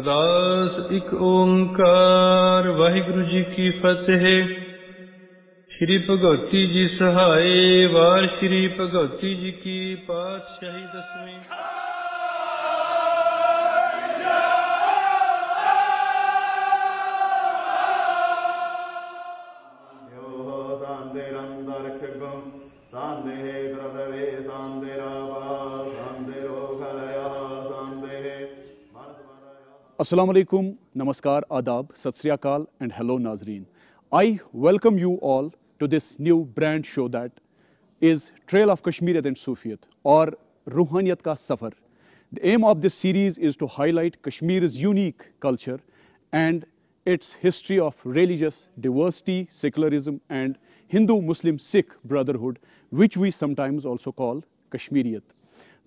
ਅਰਦਾਸ ਇੱਕ ਓੰਕਾਰ ਵਾਹਿਗੁਰੂ ਜੀ ਕੀ ਫਤਿਹ। ਸ਼੍ਰੀ ਭਗਵਤੀ ਜੀ ਸਹਾਏ ਵਾਰ ਸ਼੍ਰੀ ਭਗਵਤੀ ਜੀ ਕੀ ਪਾਤਸ਼ਾਹੀ ਦਸਵੀਂ। Assalamu alaikum, namaskar, adab, sat sri akal and hello Nazreen. I welcome you all to this new brand show that is Trail of Kashmiriyat and Sufiyat or Ruhaniyat Ka Safar. The aim of this series is to highlight Kashmir's unique culture and its history of religious diversity, secularism and Hindu-Muslim-Sikh brotherhood, which we sometimes also call Kashmiriyat.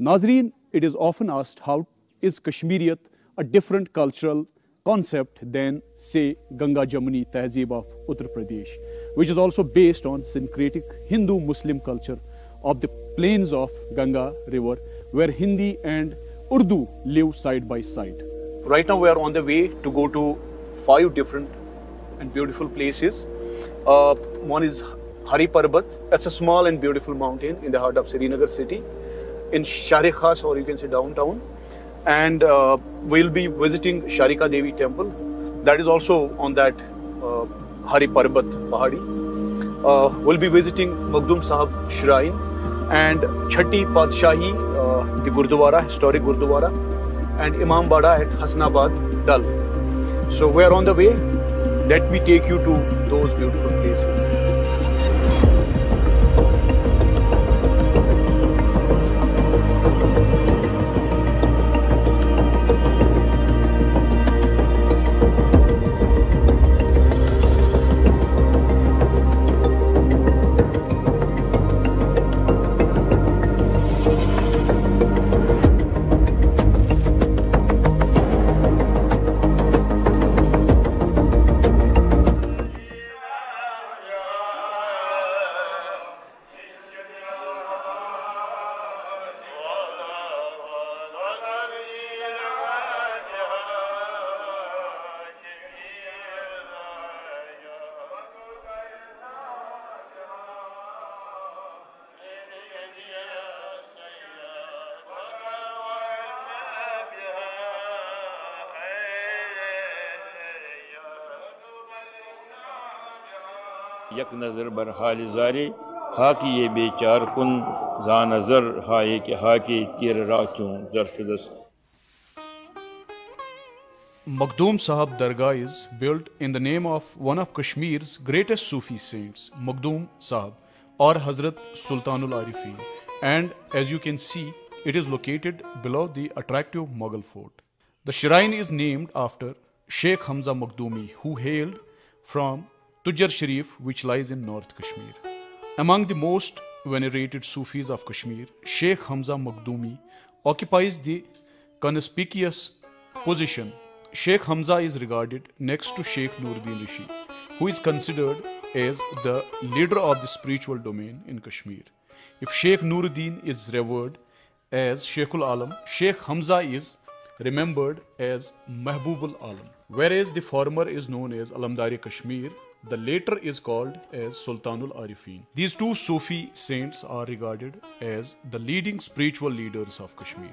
Nazreen, it is often asked how is Kashmiriyat a different cultural concept than, say, Ganga Jamuni Tehzeeb of Uttar Pradesh, which is also based on syncretic Hindu-Muslim culture of the plains of Ganga river, where Hindi and Urdu live side by side. Right now we are on the way to go to 5 different and beautiful places. One is Hari Parbat. That's a small and beautiful mountain in the heart of Srinagar city, in Share Khas, or you can say downtown. And we'll be visiting Sharika Devi temple. That is also on that Hari Parbat Pahadi. We'll be visiting Makhdoom Sahab Shrine and Chhatti Padshahi, the Gurdwara, historic Gurdwara, and Imam Bada at Hassanabad, Dal. So we are on the way. Let me take you to those beautiful places. یک نظر بر حال زاری خاکی یہ بیچار کن زان نظر ہائے کہ hockey تیر راچوں زر شدس. Makhdoom Sahab Dargah is built in the name of one of Kashmir's greatest Sufi saints, Makhdoom Sahab or Hazrat Sultanul Arifin, and as you can see, it is located below the attractive Mughal fort. The shrine is named after Sheikh Hamza Makhdumi, who hailed from Tujjar Sharif, which lies in North Kashmir. Among the most venerated Sufis of Kashmir, Sheikh Hamza Makhdumi occupies the conspicuous position. Sheikh Hamza is regarded next to Sheikh Nuruddin Rishi, who is considered as the leader of the spiritual domain in Kashmir. If Sheikh Nuruddin is revered as Sheikhul Alam, Sheikh Hamza is remembered as Mahbubul Alam. Whereas the former is known as Alamdari Kashmir, the latter is called as Sultanul Arifin. These two Sufi saints are regarded as the leading spiritual leaders of Kashmir.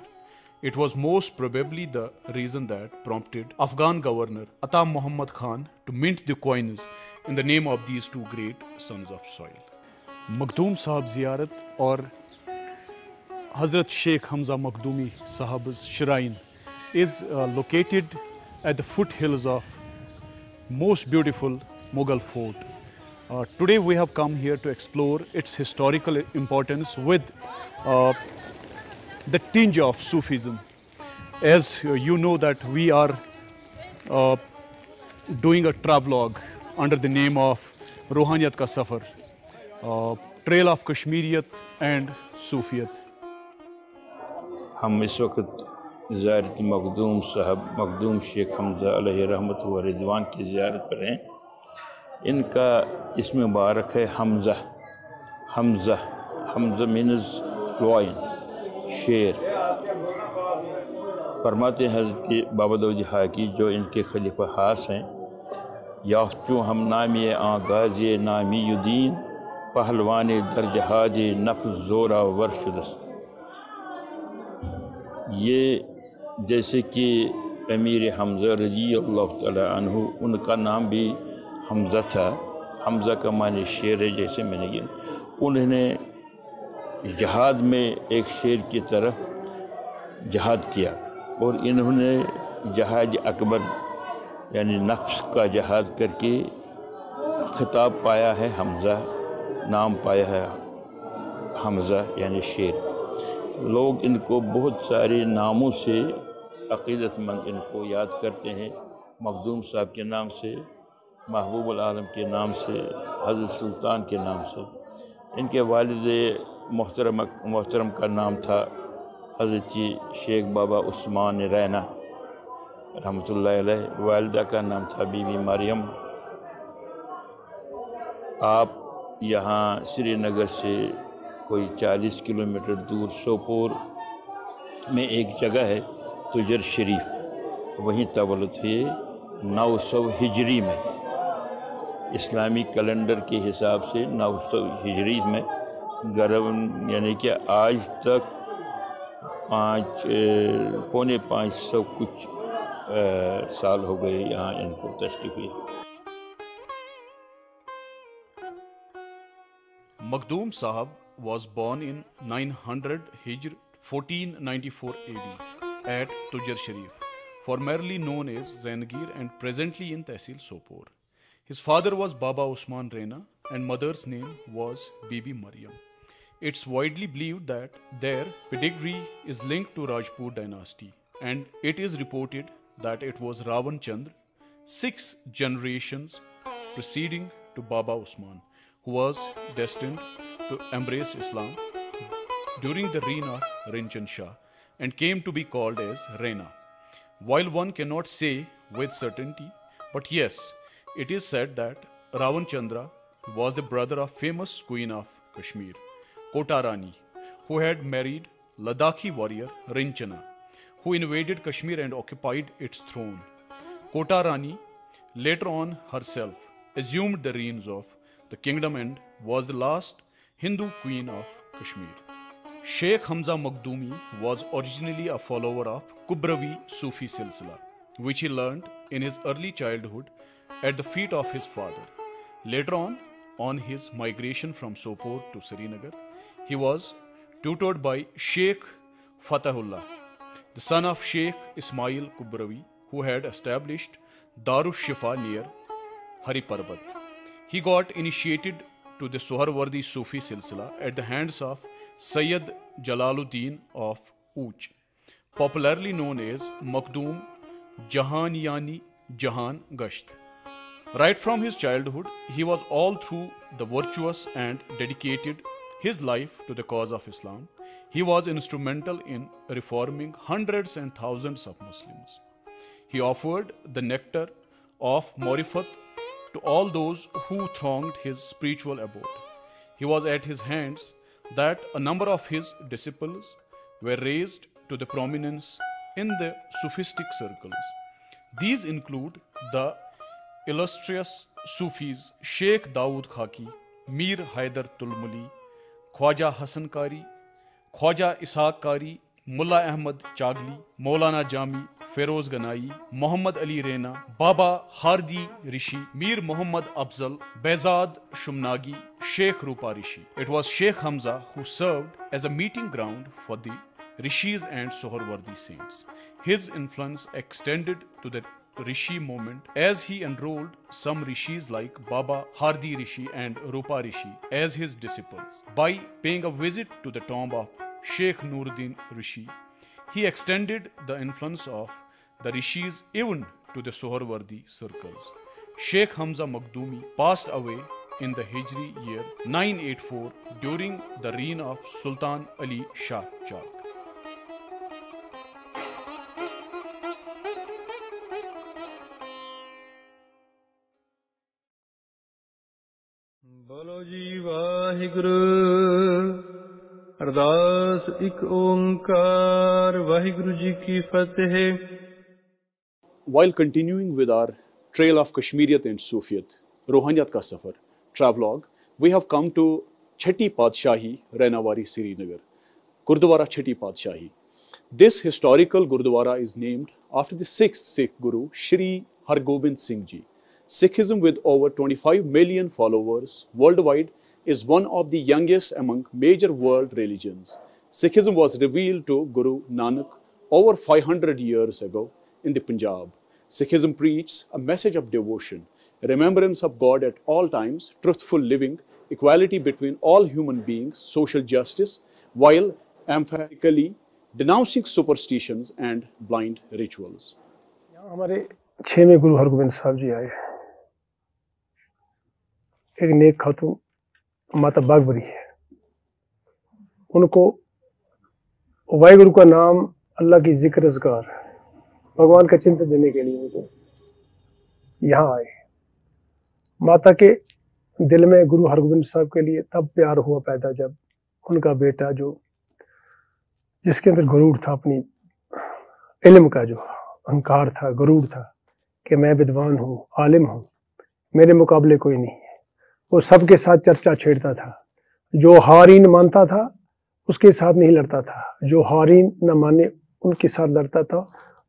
It was most probably the reason that prompted Afghan governor Ata Muhammad Khan to mint the coins in the name of these two great sons of soil. Makhdoom Sahab Ziyarat or Hazrat Sheikh Hamza Makhdumi Sahab's shrine is located at the foothills of most beautiful Mughal fort. Today we have come here to explore its historical importance with the tinge of Sufism. As you know that we are doing a travelogue under the name of Ruhaniyat Ka Safar, Trail of Kashmiriyat and Sufiyat. ہم اس وقت زیارت مخدوم صاحب مخدوم شیخ حمزہ علیہ رحمت و رضوان کی زیارت پر ہیں. ان کا اسم مبارک ہے حمزہ. حمزہ مینز لائن، شیر. فرماتے ہیں حضرت بابا داؤد خاکی جو ان کے خلیفہ خاص ہیں، یافتوں ہم نامی آغاز نامی دین، پہلوان در جہاد نفس زورا ورشدس۔ یہ جیسے کہ امیر حمزہ رضی اللہ تعالیٰ عنہ، ان کا نام بھی حمزہ تھا، حمزہ کا معنی شیر ہے، جیسے میں نے کہا انہوں نے جہاد میں ایک شیر کی طرح جہاد کیا، اور انہوں نے جہاد اکبر یعنی نفس کا جہاد کر کے خطاب پایا ہے، حمزہ نام پایا ہے، حمزہ یعنی شیر۔ لوگ ان کو بہت سارے ناموں سے عقیدت مند ان کو یاد کرتے ہیں، مخدوم صاحب کے نام سے، محبوب العالم کے نام سے، حضرت سلطان کے نام سے۔ ان کے والد محترم کا نام تھا حضرت شیخ بابا عثمان رینا رحمۃ اللہ علیہ، والدہ کا نام تھا بی بی مریم۔ آپ یہاں سری نگر سے کوئی 40 کلومیٹر دور سوپور میں ایک جگہ ہے تجر شریف، وہیں تولد ہوئے 900 ہجری میں، اسلامی کیلنڈر کے حساب سے 900 ہجری میں، یعنی کہ آج تک 500 کچھ سال ہو گئے یہاں ان کو تشریف ہوئی۔ Makhdoom Sahab was born in 900 Hijr 1494 AD at Tujar Sharif, formerly known as Zainagir and presently in Tehsil Sopor. His father was Baba Usman Rena and mother's name was Bibi Maryam. It's widely believed that their pedigree is linked to Rajput dynasty, and it is reported that it was Ravan Chandra, 6 generations preceding to Baba Usman, who was destined to embrace Islam during the reign of Rinchen Shah and came to be called as Rena. While one cannot say with certainty, but yes, it is said that Ravan Chandra was the brother of famous Queen of Kashmir, Kota Rani, who had married Ladakhi warrior Rinchana, who invaded Kashmir and occupied its throne. Kota Rani later on herself assumed the reins of the kingdom and was the last Hindu queen of Kashmir. Sheikh Hamza Makhdumi was originally a follower of Kubrawi Sufi Silsila, which he learned in his early childhood at the feet of his father. Later on his migration from Sopor to Srinagar, he was tutored by Sheikh Fatahullah, the son of Sheikh Ismail Kubrawi, who had established Darus Shifa near Hariparbat. He got initiated to the Suharwardi Sufi Silsila at the hands of Sayyid Jalaluddin of Ooch, popularly known as Makhdoom Jahaniyani Jahan Gasht. Right from his childhood, he was all through the virtuous and dedicated his life to the cause of Islam. He was instrumental in reforming hundreds and thousands of Muslims. He offered the nectar of Marifat to all those who thronged his spiritual abode. He was at his hands that a number of his disciples were raised to the prominence in the Sufistic circles. These include the illustrious Sufis Sheikh Dawood Khaki, Mir Haidar Tulmuli, Khwaja Hasan Kari, Khwaja Ishaq Kari, Mullah Ahmad Chagli, Maulana Jami, Feroz Ganai, Muhammad Ali Rena, Baba Hardi Rishi, Mir Muhammad Afzal, Behzad Shumnagi, Sheikh Rupa Rishi. It was Sheikh Hamza who served as a meeting ground for the Rishis and Suharwardi saints. His influence extended to the Rishi movement as he enrolled some Rishis like Baba Hardi Rishi and Rupa Rishi as his disciples. By paying a visit to the tomb of Sheikh Nuruddin Rishi, he extended the influence of the Rishis even to the Suharwardi circles. Sheikh Hamza Makhdumi passed away in the Hijri year 984 during the reign of Sultan Ali Shah Chak. ਬੋਲੋ ਜੀ ਵਾਹਿਗੁਰੂ ਅਰਦਾਸ ਇੱਕ ਓੰਕਾਰ ਵਾਹਿਗੁਰੂ ਜੀ ਕੀ ਫਤਿਹ। While continuing with our trail of Kashmiriyat and Sufiyat, Rohaniyat ka safar, travelogue, we have come to Chhati Padshahi, Rainawari, Srinagar, Gurdwara Chhati Padshahi. This historical Gurdwara is named after the 6th Sikh Guru, Shri Hargobind Singh Ji. Sikhism, with over 25 million followers worldwide, is one of the youngest among major world religions. Sikhism was revealed to Guru Nanak over 500 years ago in the Punjab. Sikhism preaches a message of devotion, remembrance of God at all times, truthful living, equality between all human beings, social justice, while emphatically denouncing superstitions and blind rituals. हमारे 6वें गुरु हरगोबिंद साहब जी आए। एक नेक खातून माता बागबरी है, उनको वाहिगुरु का नाम, अल्लाह की जिक्र अज़कार, भगवान का चिंतन देने के लिए उनको यहाँ आए। माता के दिल में गुरु हरगोबिंद साहब के लिए तब प्यार हुआ पैदा जब उनका बेटा, जो जिसके अंदर गरूर था, अपनी इल्म का जो अहंकार था, गरूर था कि मैं विद्वान हूँ, आलिम हूँ, मेरे मुकाबले कोई नहीं है, वो सबके साथ चर्चा छेड़ता था। जो हारीन मानता था उसके साथ नहीं लड़ता था, जो हारीन न माने उनके साथ लड़ता था।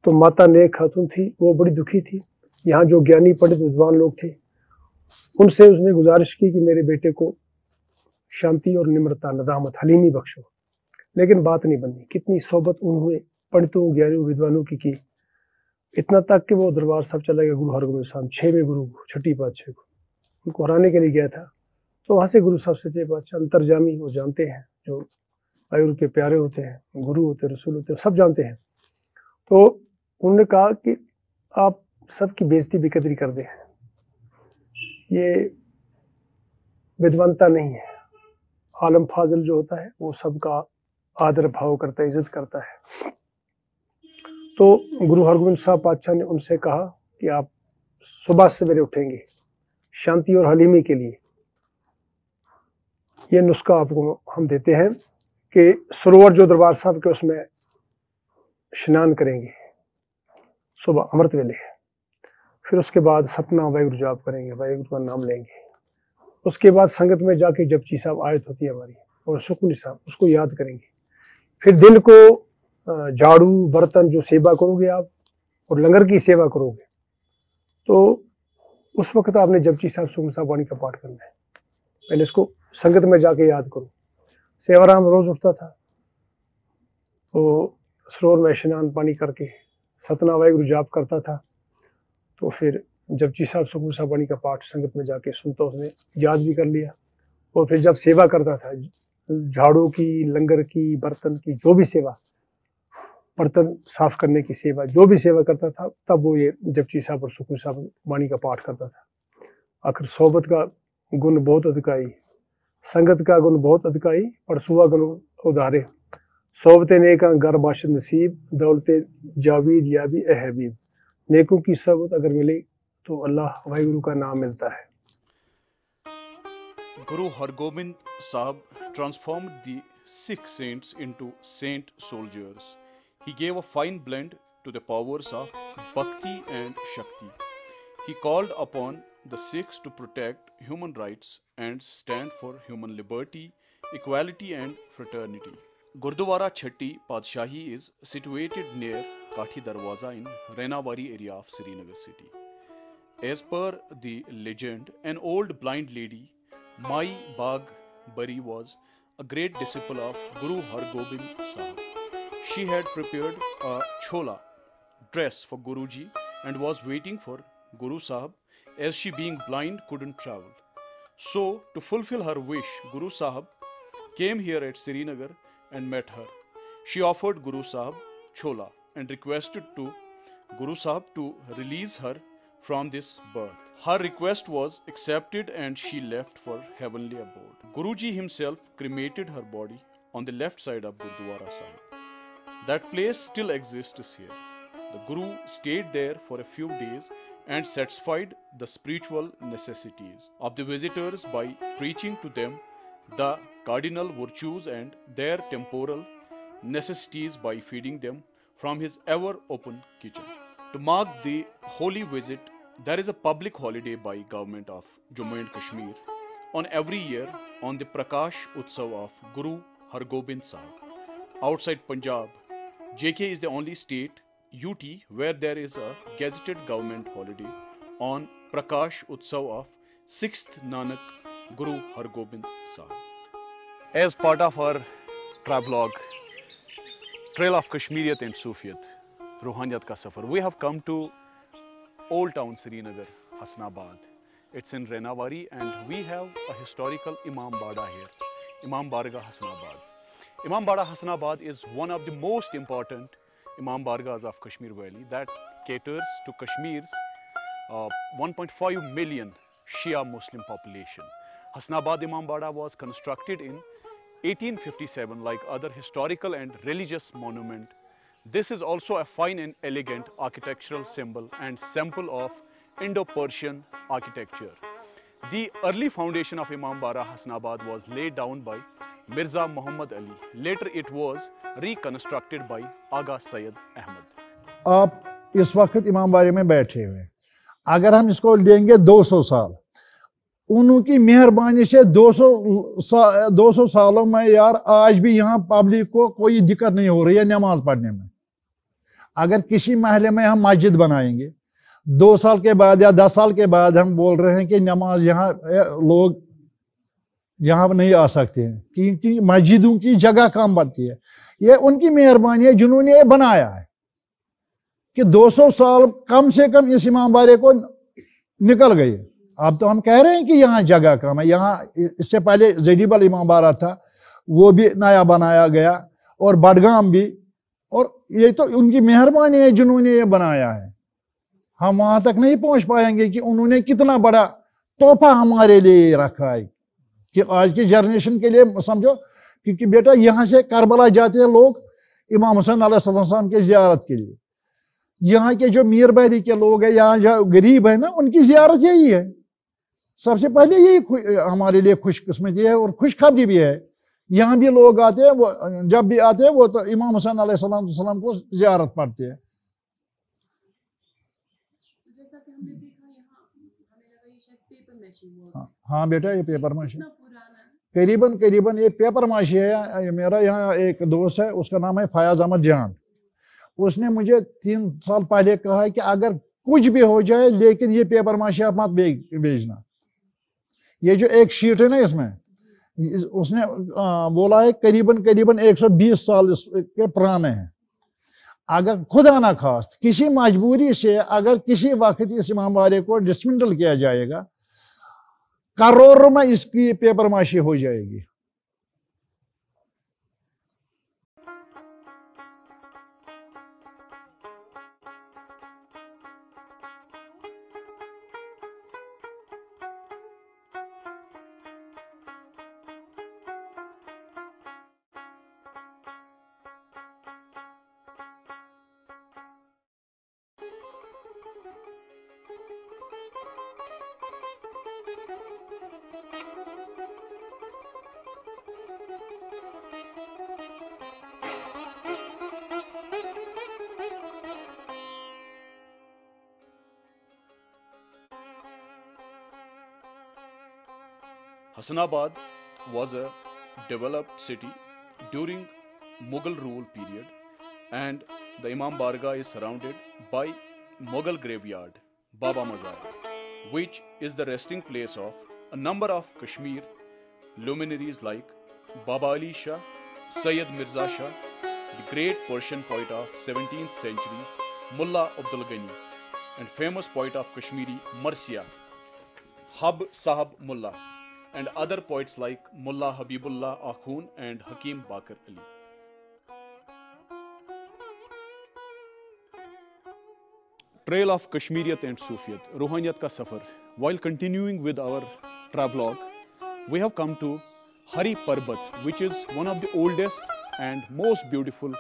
तो माता नेक खातून थी, वो बड़ी दुखी थी। यहाँ जो ज्ञानी पंडित विद्वान लोग थे, उनसे उसने गुजारिश की कि मेरे बेटे को शांति और निम्रता, नदामत, हलीमी बख्शो, लेकिन बात नहीं बनी। कितनी सोबत उन्होंने पंडितों, ज्ञानियों, विद्वानों की इतना तक कि वो दरबार साहब चला गया गुरु हरगोबिंद साहब, 6वें गुरु, छठी पातशाही को उनको हराने के लिए गया था। तो वहाँ से गुरु साहब सच्चे पातशाह अंतर्जामी, वो जानते हैं, जो वाहिगुरु के प्यारे होते हैं, गुरु होते हैं, रसूल होते हैं, सब जानते हैं। तो उन्होंने कहा कि आप सबकी बेइज्जती बेकदरी कर दें, ये विद्वानता नहीं है। आलम फाजिल जो होता है वो सबका आदर भाव करता है, इज्जत करता है। तो गुरु हरगोबिंद साहब पातशाह ने उनसे कहा कि आप सुबह सवेरे उठेंगे शांति और हलीमी के लिए, ये नुस्खा आपको हम देते हैं कि सरोवर जो दरबार साहब के, उसमें स्नान करेंगे सुबह अमृत वेले, फिर उसके बाद सतना वाहिगुरु जाप करेंगे, वाहिगुरु का नाम लेंगे। उसके बाद संगत में जाके जपजी साहब आयत होती है हमारी, और सुकूनी साहब, उसको याद करेंगे। फिर दिन को झाड़ू बर्तन जो सेवा करोगे आप, और लंगर की सेवा करोगे, तो उस वक्त आपने जपजी साहब, सुकूनी साहब वाणी का पाठ करना है। पहले इसको संगत में जाके याद करो। सेवाराम रोज उठता था, तो सरोवर में स्नान पानी करके सतना वाहिगुरु जाप करता था। तो फिर जपजी साहब, सुकूनी साहब वाणी का पाठ संगत में जाके सुनता, उसने याद भी कर लिया। और फिर जब सेवा करता था, झाड़ू की, लंगर की, बर्तन की, जो भी सेवा, बर्तन साफ करने की सेवा, जो भी सेवा करता था, तब वो ये जपजी साहब और सुकूनी साहब वाणी का पाठ करता था। आखिर सोबत का गुण बहुत अधिकाई, संगत का गुण बहुत अधिकाई, पर सुबह गुण उधारे, सोबते नेक घर बाशद नसीब, दौलते जावीद याबी ए हबीब। नेकों की सोबत अगर मिले तो अल्लाह वाहिगुरु का नाम मिलता है। Guru Hargobind Sahib transformed the Sikh saints into saint soldiers. He gave a fine blend to the powers of Bhakti and Shakti. He called upon the Sikhs to protect human rights and stand for human liberty, equality and fraternity. Gurdwara Chhati Padshahi is situated near Kathi Darwaza in Rainawari area of Srinagar city. As per the legend, an old blind lady, Mai Bag Bari, was a great disciple of Guru Hargobind Sahib. She had prepared a chola dress for Guruji and was waiting for Guru Sahib, as she being blind couldn't travel. So, to fulfill her wish, Guru Sahib came here at Srinagar and met her. She offered Guru Sahib chola and requested to Guru Sahib to release her from this birth. Her request was accepted and she left for heavenly abode. Guruji himself cremated her body on the left side of Gurdwara Sahib. That place still exists here. The Guru stayed there for a few days and satisfied the spiritual necessities of the visitors by preaching to them the cardinal virtues and their temporal necessities by feeding them from his ever-open kitchen. To mark the holy visit, there is a public holiday by government of Jammu and Kashmir on every year on the Prakash Utsav of Guru Har Gobind Sahib. Outside Punjab, JK is the only state, UT, where there is a gazetted government holiday on Prakash Utsav of 6th Nanak Guru Har Gobind Sahib. As part of our travelogue, Trail of Kashmiriyat and Sufiyat, Ruhaniyat Ka Safar, we have come to Old Town Srinagar, Hasnabad. It's in Renawari, and we have a historical Imam Bada here, Imam Bargah Hasnabad. Imam Bada Hasnabad is one of the most important Imam Bargahs of Kashmir Valley that caters to Kashmir's 1.5 million Shia Muslim population. Hasnabad Imam Bada was constructed in 1857 like other historical and religious monument. This is also a fine and elegant architectural symbol and sample of Indo-Persian architecture. The early foundation of Imam Bada Hasnabad was laid down by Mirza Muhammad Ali. Later it was reconstructed by Aga Syed Ahmed. आप इस वक्त इमाम बाड़े में बैठे हुए, अगर हम इसको लेंगे 200 साल, उनकी मेहरबानी से 200 सालों में यार आज भी यहाँ पब्लिक को कोई दिक्कत नहीं हो रही है नमाज पढ़ने में। अगर किसी महल्ले में हम मस्जिद बनाएंगे, 2 साल के बाद या 10 साल के बाद हम बोल रहे हैं कि नमाज यहाँ लोग यहाँ नहीं आ सकते हैं क्योंकि मस्जिदों की जगह कम बनती है। ये उनकी मेहरबानी है जिन्होंने ये बनाया है कि 200 साल कम से कम इस इमाम बाड़े को निकल गए। अब तो हम कह रहे हैं कि यहाँ जगह कम है। यहाँ इससे पहले जडीबल इमाम बाड़ा था, वो भी नया बनाया गया, और बडगाम भी, और ये तो उनकी मेहरबानी है जिन्होंने ये बनाया है। हम वहाँ तक नहीं पहुँच पाएंगे कि उन्होंने कितना बड़ा तोहफा हमारे लिए रखा है कि आज की जनरेशन के लिए समझो, क्योंकि बेटा यहाँ से करबला जाते हैं लोग इमाम हुसैन अलैहिस्सलाम के ज़ियारत के लिए। यहाँ के जो मीर बैरी के लोग हैं, यहाँ जो गरीब है ना, उनकी ज़ियारत यही है। सबसे पहले यही हमारे लिए खुशकिस्मती है और खुशखबरी भी है। यहाँ भी लोग आते हैं, वो जब भी आते हैं वो तो इमाम हुसैन अलैहिस्सलाम को ज़ियारत पढ़ते हैं। जैसा कि हमने देखा यहाँ, हमें लगा ये शायद पेपर मैशी हुआ। हाँ बेटा, ये पेपर माशी करीबन ये पेपर माशी है। मेरा यहाँ एक दोस्त है, उसका नाम है फयाज अहमद जान। उसने मुझे 3 साल पहले कहा है कि अगर कुछ भी हो जाए लेकिन ये पेपर माशी आप मत भेजना। ये जो एक शीट है ना इसमें, उसने बोला है करीबन 120 साल के पुराने हैं। अगर खुदा ना खास्त किसी मजबूरी से अगर किसी वक्त इस इमाम बाड़े को डिसमेंटल किया जाएगा, करोड़ों में इसकी पेपर माशी हो जाएगी। Hasnabad was a developed city during Mughal rule period, and the Imam Bargah is surrounded by Mughal graveyard, Baba Mazar, which is the resting place of a number of Kashmir luminaries like Baba Ali Shah, Sayyid Mirza Shah, the great Persian poet of 17th century, Mullah Abdul Ghani, and famous poet of Kashmiri Marsiya, Hab Sahab Mullah, and other poets like Mullah Habibullah Akhun and Hakim Bakar Ali. Trail of Kashmiriyat and Sufiyat, Ruhaniyat Ka Safar. While continuing with our travelogue, we have come to Hari Parbat, which is one of the oldest and most beautiful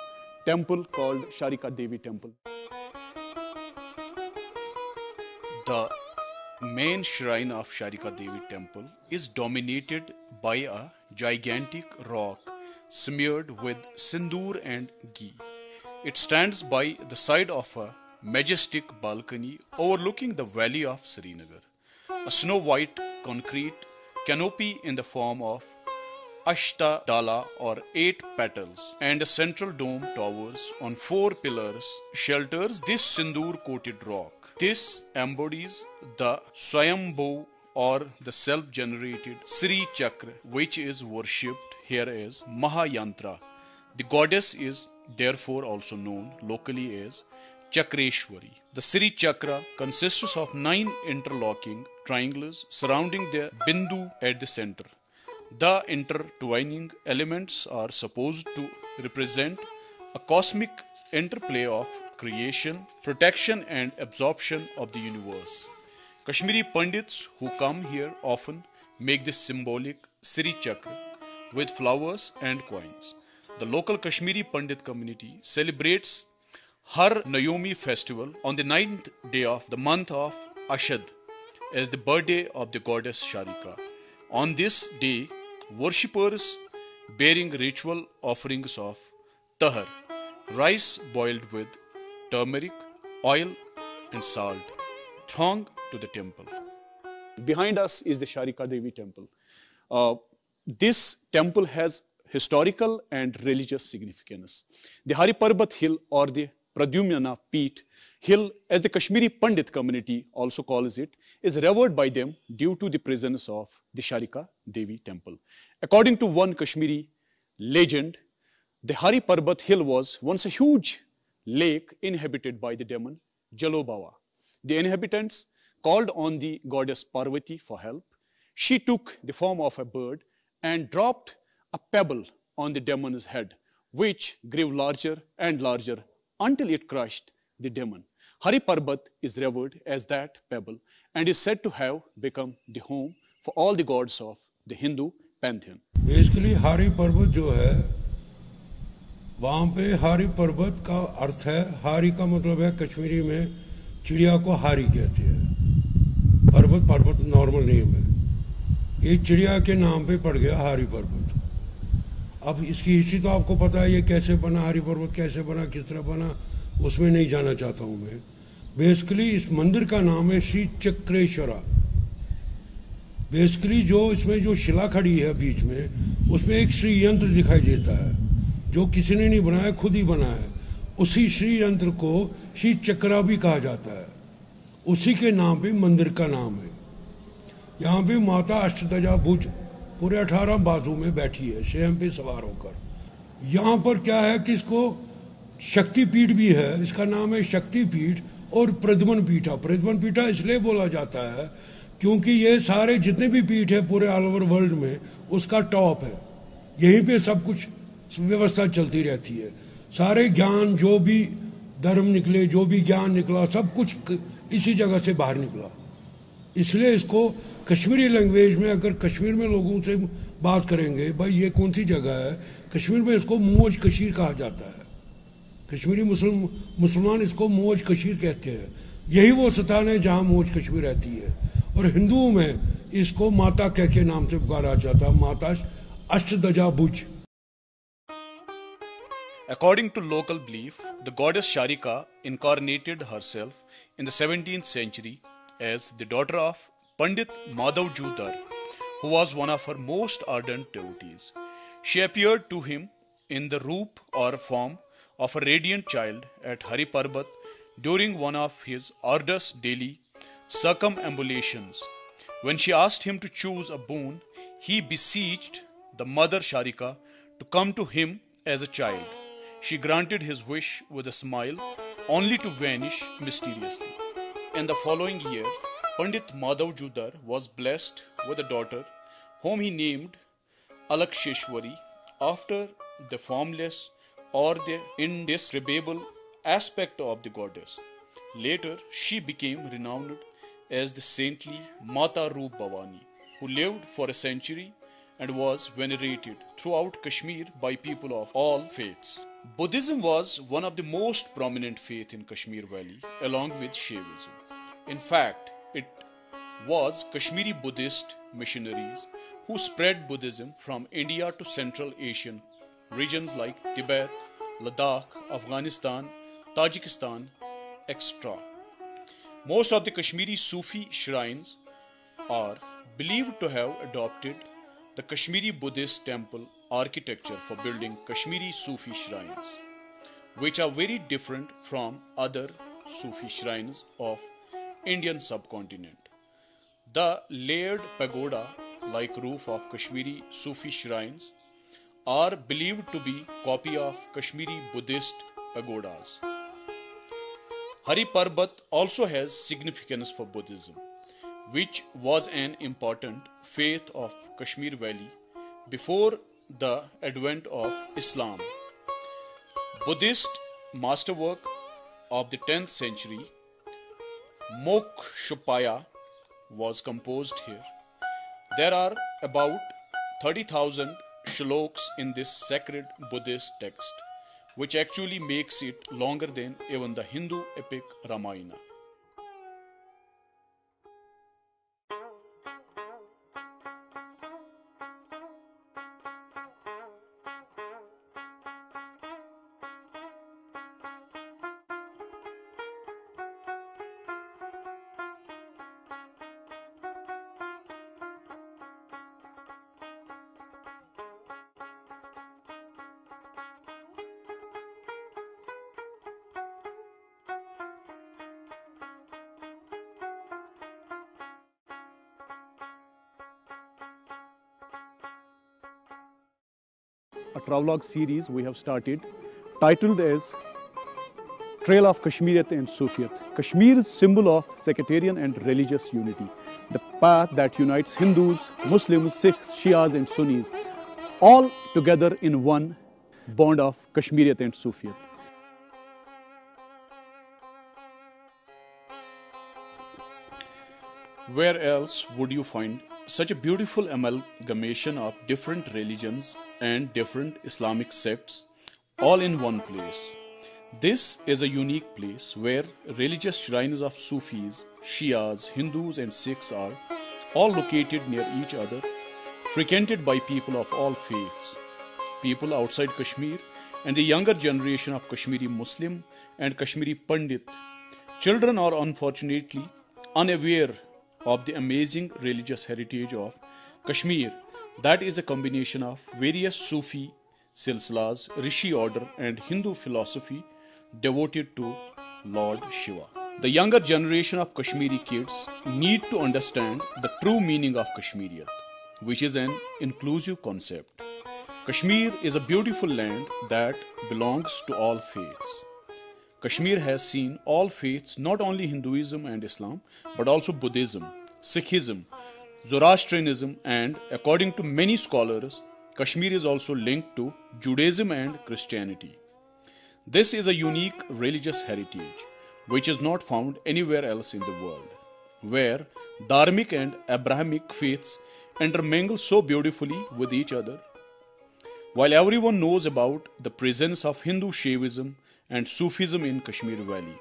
temple called Sharika Devi Temple. The main shrine of Sharika Devi Temple is dominated by a gigantic rock smeared with sindoor and ghee. It stands by the side of a majestic balcony overlooking the valley of Srinagar. A snow-white concrete canopy in the form of Ashtadala or 8 petals and a central dome towers on 4 pillars shelters this sindoor-coated rock. This embodies the Swayambhu or the self-generated Sri Chakra, which is worshipped here as Mahayantra. The goddess is therefore also known locally as Chakreshwari. The Sri Chakra consists of 9 interlocking triangles surrounding the Bindu at the center. The intertwining elements are supposed to represent a cosmic interplay of creation, protection and absorption of the universe. Kashmiri Pandits who come here often make this symbolic Sri Chakra with flowers and coins. The local Kashmiri Pandit community celebrates Har Nayomi festival on the 9th day of the month of Ashad as the birthday of the goddess Sharika. On this day, worshippers bearing ritual offerings of tahar, rice boiled with turmeric, oil and salt, throng to the temple. Behind us is the Sharika Devi temple. This temple has historical and religious significance. The Hari Parbat hill or the Pradyumna Peeth hill, as the Kashmiri Pandit community also calls it, is revered by them due to the presence of the Sharika Devi temple. According to one Kashmiri legend, the Hari Parbat hill was once a huge lake inhabited by the demon Jalobava. The inhabitants called on the goddess Parvati for help. She took the form of a bird and dropped a pebble on the demon's head, which grew larger and larger until it crushed the demon. Hari Parbat is revered as that pebble and is said to have become the home for all the gods of the Hindu pantheon. Basically, Hari Parbat जो है, वहाँ पे Hari Parbat का अर्थ है, Hari का मतलब है कश्मीरी में चिड़िया को हारी कहते हैं. पर्वत नॉर्मल नेम है. ये चिड़िया के नाम पे पड़ गया हारी पर्वत. अब इसकी हिस्ट्री तो आपको पता है, ये कैसे बना, हारी पर्वत कैसे बना, किस तरह बना, उसमें नहीं जाना चाहता हूँ मैं. बेसिकली इस मंदिर का नाम है श्री चक्रेश्वरा. बेसिकली जो इसमें जो शिला खड़ी है बीच में, उसमें एक श्री यंत्र दिखाई देता है जो किसी ने नहीं बनाया, खुद ही बना है. उसी श्री यंत्र को श्री चक्रा भी कहा जाता है. उसी के नाम पे मंदिर का नाम है. यहाँ पे माता अष्टदजा भुज पूरे 18 बाजू में बैठी है शेम पे सवार होकर. यहाँ पर क्या है कि इसको शक्तिपीठ भी है. इसका नाम है शक्तिपीठ और प्रद्युम्न पीठा. प्रद्युम्न पीठा इसलिए बोला जाता है क्योंकि ये सारे जितने भी पीठ है पूरे ऑल ओवर वर्ल्ड में उसका टॉप है. यहीं पे सब कुछ व्यवस्था चलती रहती है. सारे ज्ञान जो भी धर्म निकले, जो भी ज्ञान निकला, सब कुछ इसी जगह से बाहर निकला. इसलिए इसको कश्मीरी लैंग्वेज में अगर कश्मीर में लोगों से बात करेंगे, भाई ये कौन सी जगह है, कश्मीर में इसको मौज कशीर कहा जाता है. कश्मीरी मुसलमान इसको मौज कशीर कहते हैं. यही वो स्थान है जहाँ मौज कश्मीर रहती है. और हिंदुओं में इसको माता कह के नाम से पुकारा जाता है, माता अष्टदजा भुज. According to local belief, the goddess Sharika incarnated herself in the 17th century as the daughter of Pandit Madhavju Dar, who was one of her most ardent devotees. She appeared to him in the roop or form of a radiant child at Hari Parbat during one of his arduous daily circumambulations. When she asked him to choose a boon, he beseeched the mother Sharika to come to him as a child. She granted his wish with a smile, only to vanish mysteriously. In the following year, Pandit Madhavju Dar was blessed with a daughter whom he named Alaksheshwari after the formless or the indescribable aspect of the goddess. Later, she became renowned as the saintly Mata Roop Bhavani, who lived for a century and was venerated throughout Kashmir by people of all faiths. Buddhism was one of the most prominent faiths in Kashmir Valley, along with Shaivism. In fact, it was Kashmiri Buddhist missionaries who spread Buddhism from India to Central Asian regions like Tibet, Ladakh, Afghanistan, Tajikistan, etc. Most of the Kashmiri Sufi shrines are believed to have adopted the Kashmiri Buddhist temple architecture for building Kashmiri Sufi shrines, which are very different from other Sufi shrines of Indian subcontinent. The layered pagoda-like roof of Kashmiri Sufi shrines are believed to be copy of Kashmiri Buddhist pagodas. Hari Parbat also has significance for Buddhism, which was an important faith of Kashmir Valley before the advent of Islam. Buddhist masterwork of the 10th century, Mokshopaya, was composed here. There are about 30,000 shloks in this sacred Buddhist text, which actually makes it longer than even the Hindu epic Ramayana. A travelogue series we have started titled as Trail of Kashmiriyat and Sufiyat, Kashmir's symbol of sectarian and religious unity, the path that unites Hindus, Muslims, Sikhs, Shias and Sunnis, all together in one bond of Kashmiriyat and Sufiyat. Where else would you find such a beautiful amalgamation of different religions and different Islamic sects all in one place? This is a unique place where religious shrines of Sufis, Shias, Hindus and Sikhs are all located near each other, frequented by people of all faiths, people outside Kashmir and the younger generation of Kashmiri Muslim and Kashmiri Pandit. Children are unfortunately unaware of the amazing religious heritage of Kashmir that is a combination of various Sufi silsilas, Rishi order and Hindu philosophy devoted to Lord Shiva. The younger generation of Kashmiri kids need to understand the true meaning of Kashmiriyat, which is an inclusive concept. Kashmir is a beautiful land that belongs to all faiths. Kashmir has seen all faiths, not only Hinduism and Islam, but also Buddhism, Sikhism, Zoroastrianism, and according to many scholars, Kashmir is also linked to Judaism and Christianity. This is a unique religious heritage which is not found anywhere else in the world, where Dharmic and Abrahamic faiths intermingle so beautifully with each other. While everyone knows about the presence of Hindu Shaivism and Sufism in Kashmir Valley,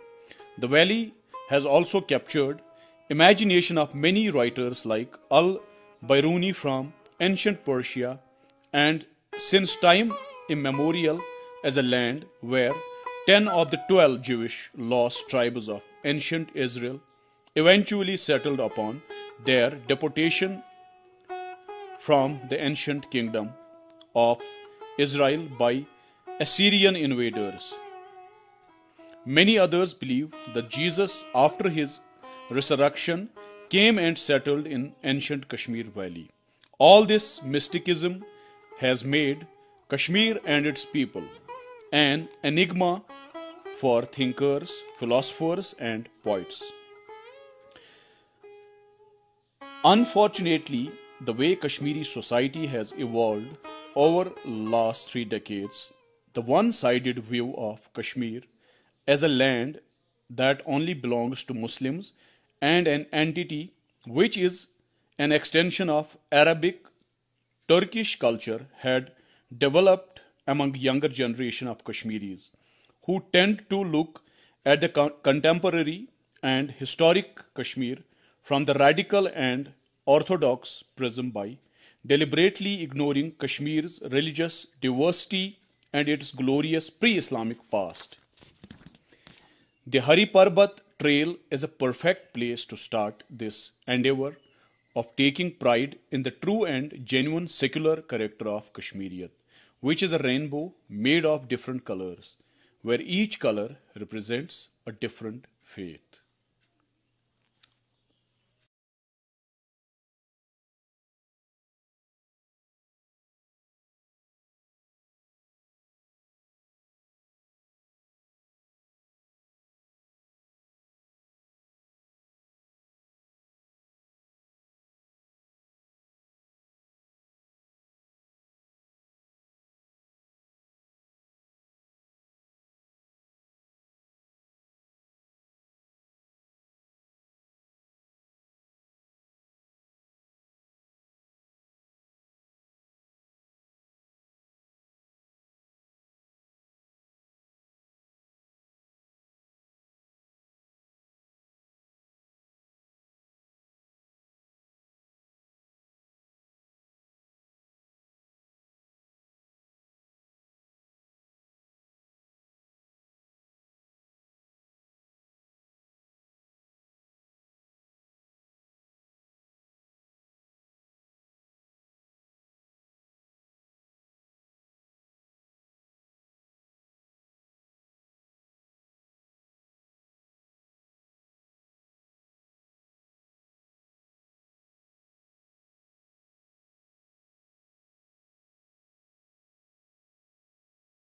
the valley has also captured imagination of many writers like Al-Biruni from ancient Persia, and since time immemorial as a land where 10 of the 12 Jewish lost tribes of ancient Israel eventually settled upon their deportation from the ancient kingdom of Israel by Assyrian invaders. Many others believe that Jesus, after his resurrection, came and settled in ancient Kashmir Valley. All this mysticism has made Kashmir and its people an enigma for thinkers, philosophers, and poets. Unfortunately, the way Kashmiri society has evolved over last 3 decades, the one-sided view of Kashmir as a land that only belongs to Muslims and an entity which is an extension of Arabic, Turkish culture had developed among younger generation of Kashmiris, who tend to look at the contemporary and historic Kashmir from the radical and orthodox prism by deliberately ignoring Kashmir's religious diversity and its glorious pre-Islamic past. The Hari Parbat Trail is a perfect place to start this endeavor of taking pride in the true and genuine secular character of Kashmiriyat, which is a rainbow made of different colors, where each color represents a different faith.